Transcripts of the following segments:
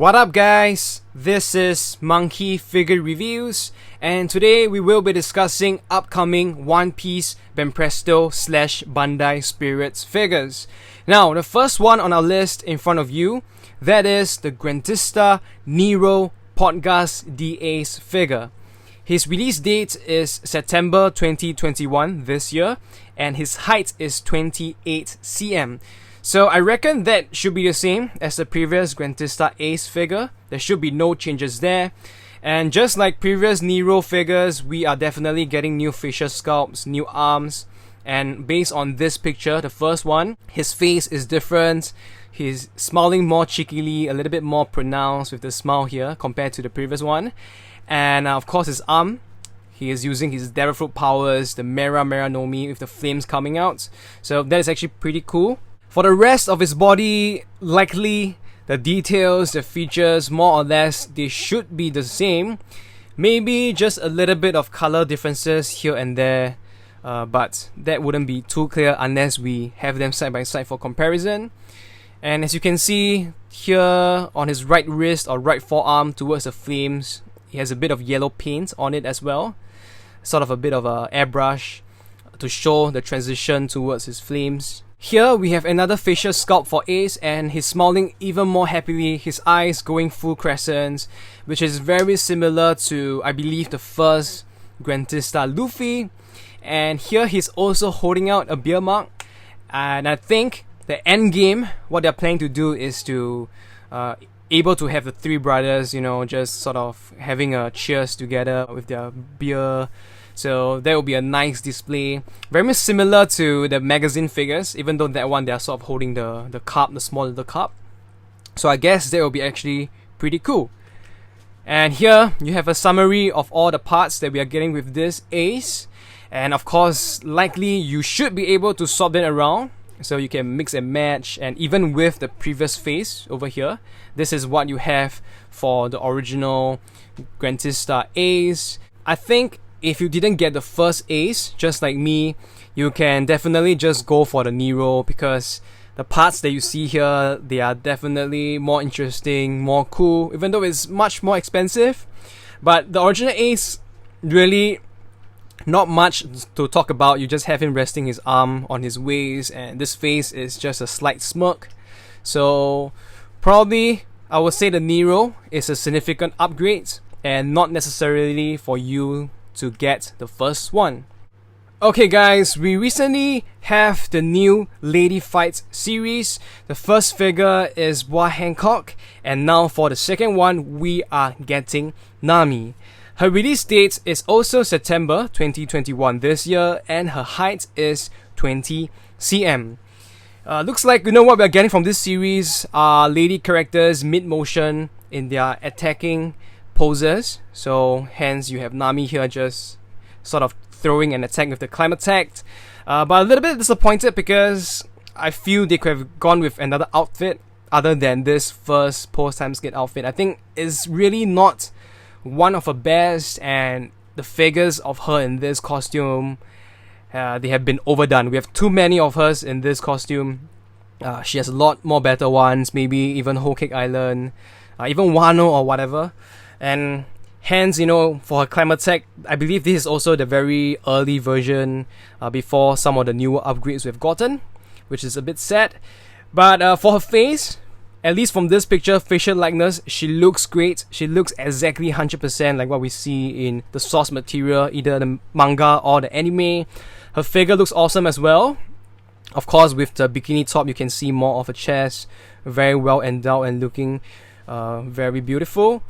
What up guys, this is Monkey Figure Reviews, and today we will be discussing upcoming One Piece Banpresto / Bandai Spirits figures. Now, the first one on our list in front of you, that is the Grandista Nero Portgas DA's figure. His release date is September 2021 this year, and his height is 28 cm. So I reckon that should be the same as the previous Grandista Ace figure. There should be no changes there. And just like previous Nero figures, we are definitely getting new facial sculpts, new arms. And based on this picture, the first one, his face is different. He's smiling more cheekily, a little bit more pronounced with the smile here compared to the previous one. And of course his arm, he is using his Devil Fruit powers, the Mera Nami with the flames coming out. So that is actually pretty cool. For the rest of his body, likely the details, the features, more or less, they should be the same. Maybe just a little bit of color differences here and there, but that wouldn't be too clear unless we have them side by side for comparison. And as you can see here on his right wrist or right forearm towards the flames, he has a bit of yellow paint on it as well, sort of a bit of a airbrush to show the transition towards his flames. Here we have another facial sculpt for Ace, and he's smiling even more happily, his eyes going full crescents, which is very similar to, I believe, the first Grandista Luffy. And here he's also holding out a beer mug, and I think the end game, what they're planning to do is to able to have the three brothers, just sort of having a cheers together with their beer. So that will be a nice display, very much similar to the magazine figures, even though that one they are sort of holding the cup, the small little cup. So I guess that will be actually pretty cool. And here you have a summary of all the parts that we are getting with this Ace. And of course, likely you should be able to swap them around, so you can mix and match. And even with the previous face over here, this is what you have for the original Grandista Ace. I think if you didn't get the first Ace, just like me, you can definitely just go for the Nero, because the parts that you see here, they are definitely more interesting, more cool, even though it's much more expensive. But the original Ace, really not much to talk about. You just have him resting his arm on his waist, and this face is just a slight smirk. So probably I would say the Nero is a significant upgrade, and not necessarily for you to get the first one. Okay guys, we recently have the new Lady Fights series. The first figure is Boa Hancock, and now for the second one we are getting Nami. Her release date is also September 2021 this year, and her height is 20 cm. Looks like what we are getting from this series are lady characters mid-motion in their attacking poses. So hence you have Nami here just sort of throwing an attack with the climb attack. But a little bit disappointed because I feel they could have gone with another outfit other than this first post-timeskip outfit. I think it's really not one of her best, and the figures of her in this costume, they have been overdone. We have too many of hers in this costume. She has a lot more better ones, maybe even Whole Cake Island, even Wano or whatever. And hence, for her climb attack, I believe this is also the very early version before some of the newer upgrades we've gotten, which is a bit sad. But for her face, at least from this picture, facial likeness, she looks great. She looks exactly 100% like what we see in the source material, either the manga or the anime. Her figure looks awesome as well. Of course, with the bikini top, you can see more of her chest, very well endowed and looking very beautiful.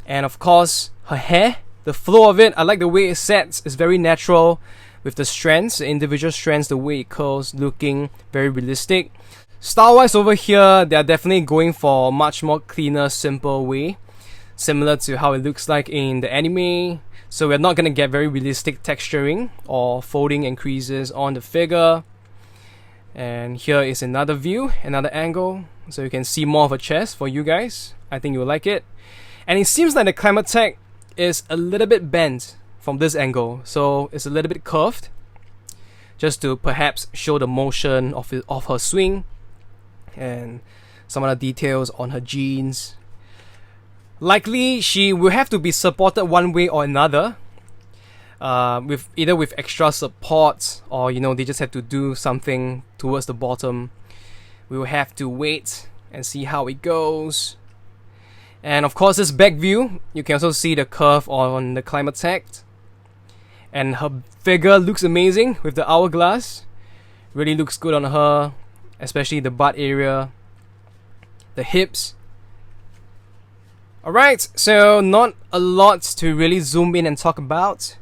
And of course, her hair, the flow of it, I like the way it sets. It's very natural with the strands, the individual strands, the way it curls, looking very realistic. Style-wise over here, they are definitely going for a much more cleaner, simple way, similar to how it looks like in the anime. So we're not going to get very realistic texturing or folding and creases on the figure. And here is another view, another angle, so you can see more of her chest for you guys. I think you'll like it. And it seems like the climb attack is a little bit bent from this angle, so it's a little bit curved, just to perhaps show the motion of her swing, and some other details on her jeans. Likely she will have to be supported one way or another, with either with extra support, or they just have to do something towards the bottom. We will have to wait and see how it goes. And of course, this back view, you can also see the curve on the climate tag. And her figure looks amazing with the hourglass. Really looks good on her, especially the butt area, the hips. Alright, so not a lot to really zoom in and talk about.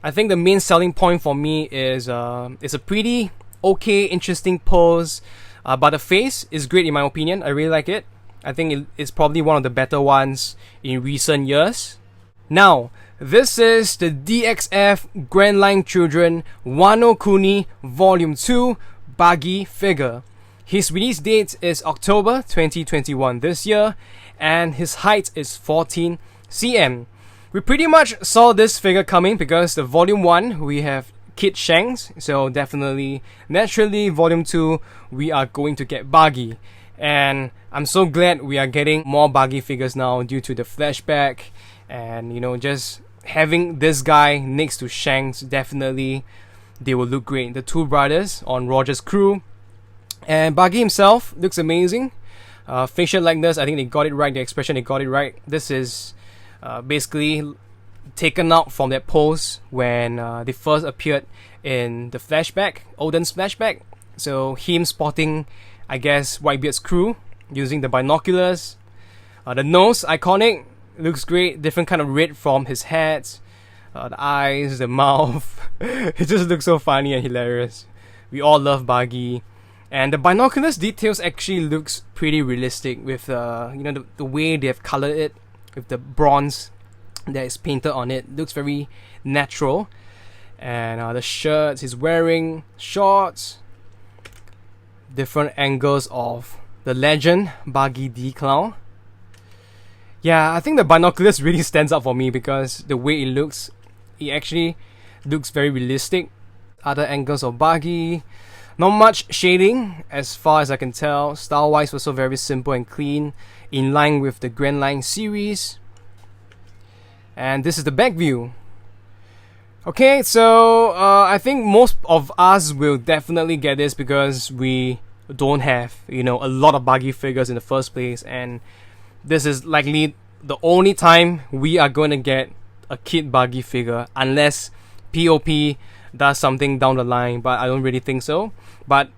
I think the main selling point for me is it's a pretty okay, interesting pose. But the face is great in my opinion. I really like it. I think it's probably one of the better ones in recent years. Now, this is the DXF Grandline Children Wano Kuni Volume 2 Buggy figure. His release date is October 2021 this year, and his height is 14 cm. We pretty much saw this figure coming because the Volume 1 we have Kid Shanks, so definitely, naturally, Volume 2 we are going to get Buggy. And I'm so glad we are getting more Buggy figures now due to the flashback, and just having this guy next to Shanks, definitely they will look great. The two brothers on Roger's crew, and Buggy himself looks amazing. Facial likeness, I think they got it right. The expression, they got it right. This is basically taken out from that pose when they first appeared in the flashback, Odin's flashback. So him spotting, I guess, Whitebeard's crew using the binoculars. The nose, iconic, looks great. Different kind of red from his head. The eyes, the mouth. It just looks so funny and hilarious. We all love Buggy. And the binoculars details actually looks pretty realistic with the way they have colored it with the bronze that is painted on it. Looks very natural. And the shirts he's wearing, shorts, different angles of the legend Buggy the Clown. Yeah, I think the binoculars really stands out for me because the way it looks, it actually looks very realistic. Other angles of Buggy, not much shading as far as I can tell. Style wise also very simple and clean, in line with the Grandline series. And this is the back view. Okay, so I think most of us will definitely get this because we don't have a lot of Buggy figures in the first place, and this is likely the only time we are going to get a Kid Buggy figure unless POP does something down the line, but I don't really think so. But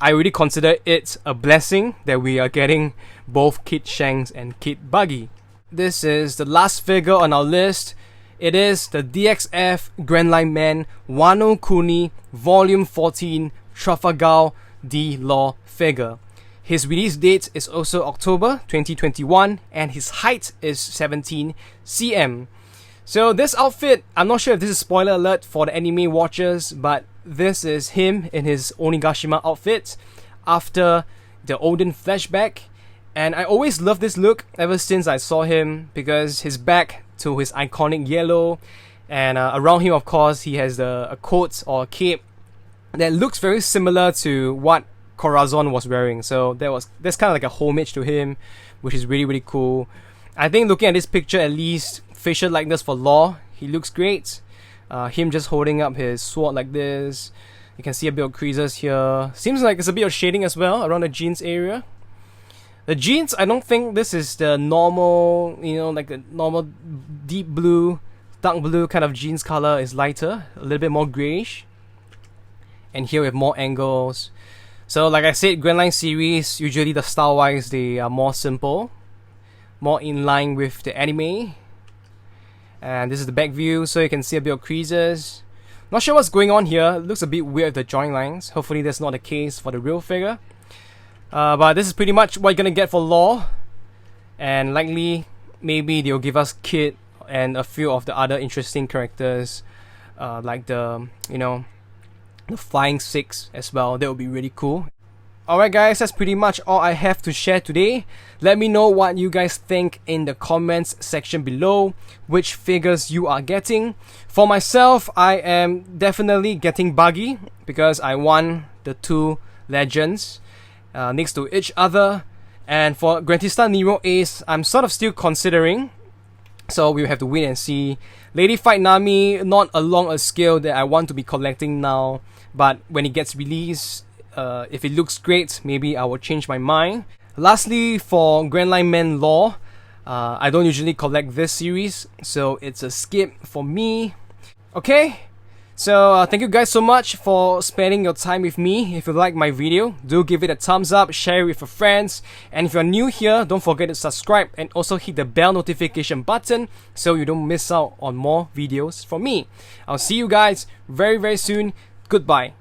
I really consider it a blessing that we are getting both Kid Shanks and Kid Buggy. This is the last figure on our list. It is the DXF Grandline Man Wano Kuni Volume 14 Trafalgar D Law figure. His release date is also October 2021, and his height is 17 cm. So this outfit, I'm not sure if this is spoiler alert for the anime watchers, but this is him in his Onigashima outfit after the Odin flashback. And I always loved this look ever since I saw him because his back to his iconic yellow, and around him of course he has a coat or a cape that looks very similar to what Corazon was wearing. So that's kind of like a homage to him, which is really really cool. I think looking at this picture, at least facial likeness for Law, he looks great. Him just holding up his sword like this. You can see a bit of creases here. Seems like there's a bit of shading as well around the jeans area. The jeans, I don't think this is the normal, like the normal deep blue, dark blue kind of jeans color. Is lighter, a little bit more grayish. And here we have more angles. So like I said, Grandline series, usually the style wise, they are more simple, more in line with the anime. And this is the back view, so you can see a bit of creases. Not sure what's going on here. It looks a bit weird with the joint lines. Hopefully that's not the case for the real figure. But this is pretty much what you're gonna get for Law, and likely maybe they'll give us Kid and a few of the other interesting characters, like the Flying Six as well. That would be really cool. Alright guys, that's pretty much all I have to share today. Let me know what you guys think in the comments section below, which figures you are getting. For myself, I am definitely getting Buggy because I want the two legends next to each other. And for Grandista Nero Ace, I'm sort of still considering, so we'll have to wait and see. Lady Fight Nami, not along a scale that I want to be collecting now, but when it gets released, if it looks great, maybe I will change my mind. Lastly, for Grandline Man Law, I don't usually collect this series, so it's a skip for me. Okay, so thank you guys so much for spending your time with me. If you like my video, do give it a thumbs up, share it with your friends, and if you're new here, don't forget to subscribe and also hit the bell notification button so you don't miss out on more videos from me. I'll see you guys very soon. Goodbye.